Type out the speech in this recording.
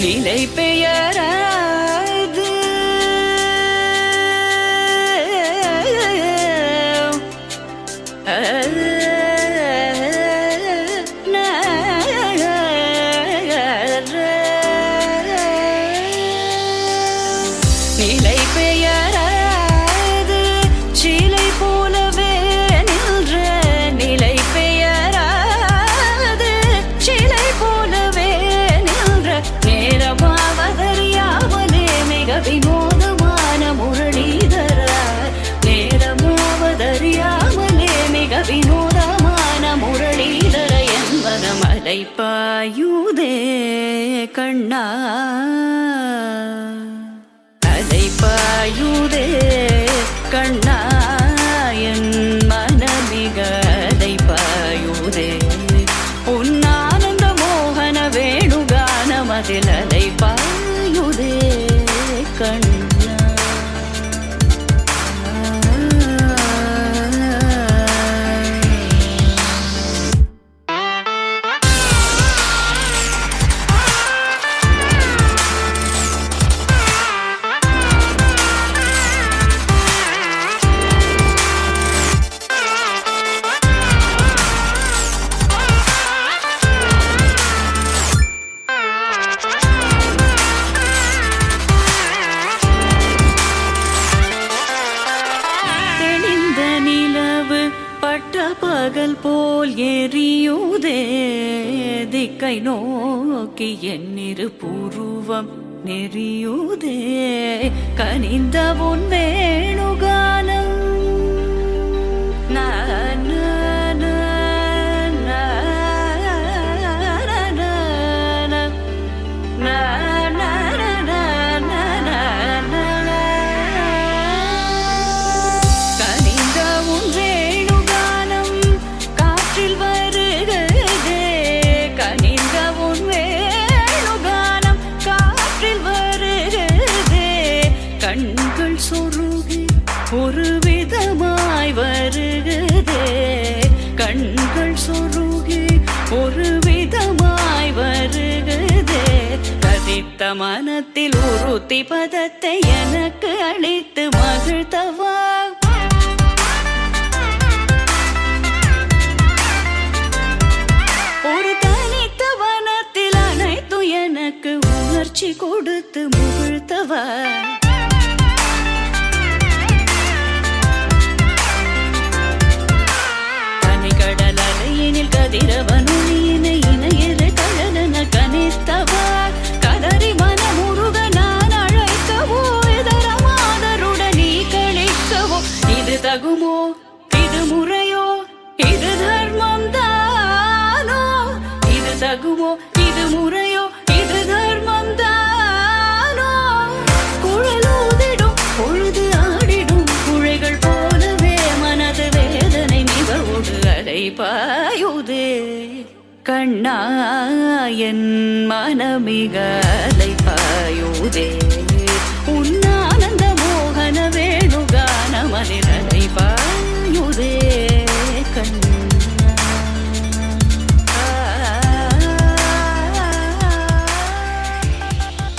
நிலை பெயராது நிலை பெயராது சிலை போலவே நின்ற நிலை பெயராது சிலை போலவே நின்ற நேரமாவதறியாமலே மிக வினோதமான முரளிதர நேரமாவதறியாமலே மிக வினோதமான முரளிதர என்பன மலை பாயுதே கண்ணா பாயுதே கண்ணா என் மனமிக அலை பாயுதே உன் ஆனந்த மோகன வேணுகானமதில் அலை பாயுதே கண்ணா. பகல் போல் எரியுதே திக்கை நோக்கி என்னிரு பூர்வம் நெறியுதே கனிந்த உன் வேணுகானம் கண்கள் சொருகி ஒரு விதமாய் வருகுதே கண்கள் சொருகி ஒரு விதமாய் வருகுதே கதித்த மனத்தில் உறுத்தி பதத்தை எனக்கு அளித்து மகிழ்த்தவா ஒரு தனித்த வனத்தில் அனைத்து எனக்கு உணர்ச்சி கொடுத்து முகிழ்த்தவா கதிரவனுளியினை இணையரை கழலன கனித்தவா கதறி மனமுருக நான் அழைக்கவோ இதரமாதருடன் நீ கழிக்கவோ இது தகுமோ இது முறையோ இது தர்மம் தானோ இது தகுமோ இது முறையோ இது தர்மம் தானோ குழலூதிடும் பொழுது ஆடிடும் குழைகள் போலவே மனது வேதனை மிகவோடு அலை பாயுதே கண்ணா என் மனமிக அலை பாயுதே.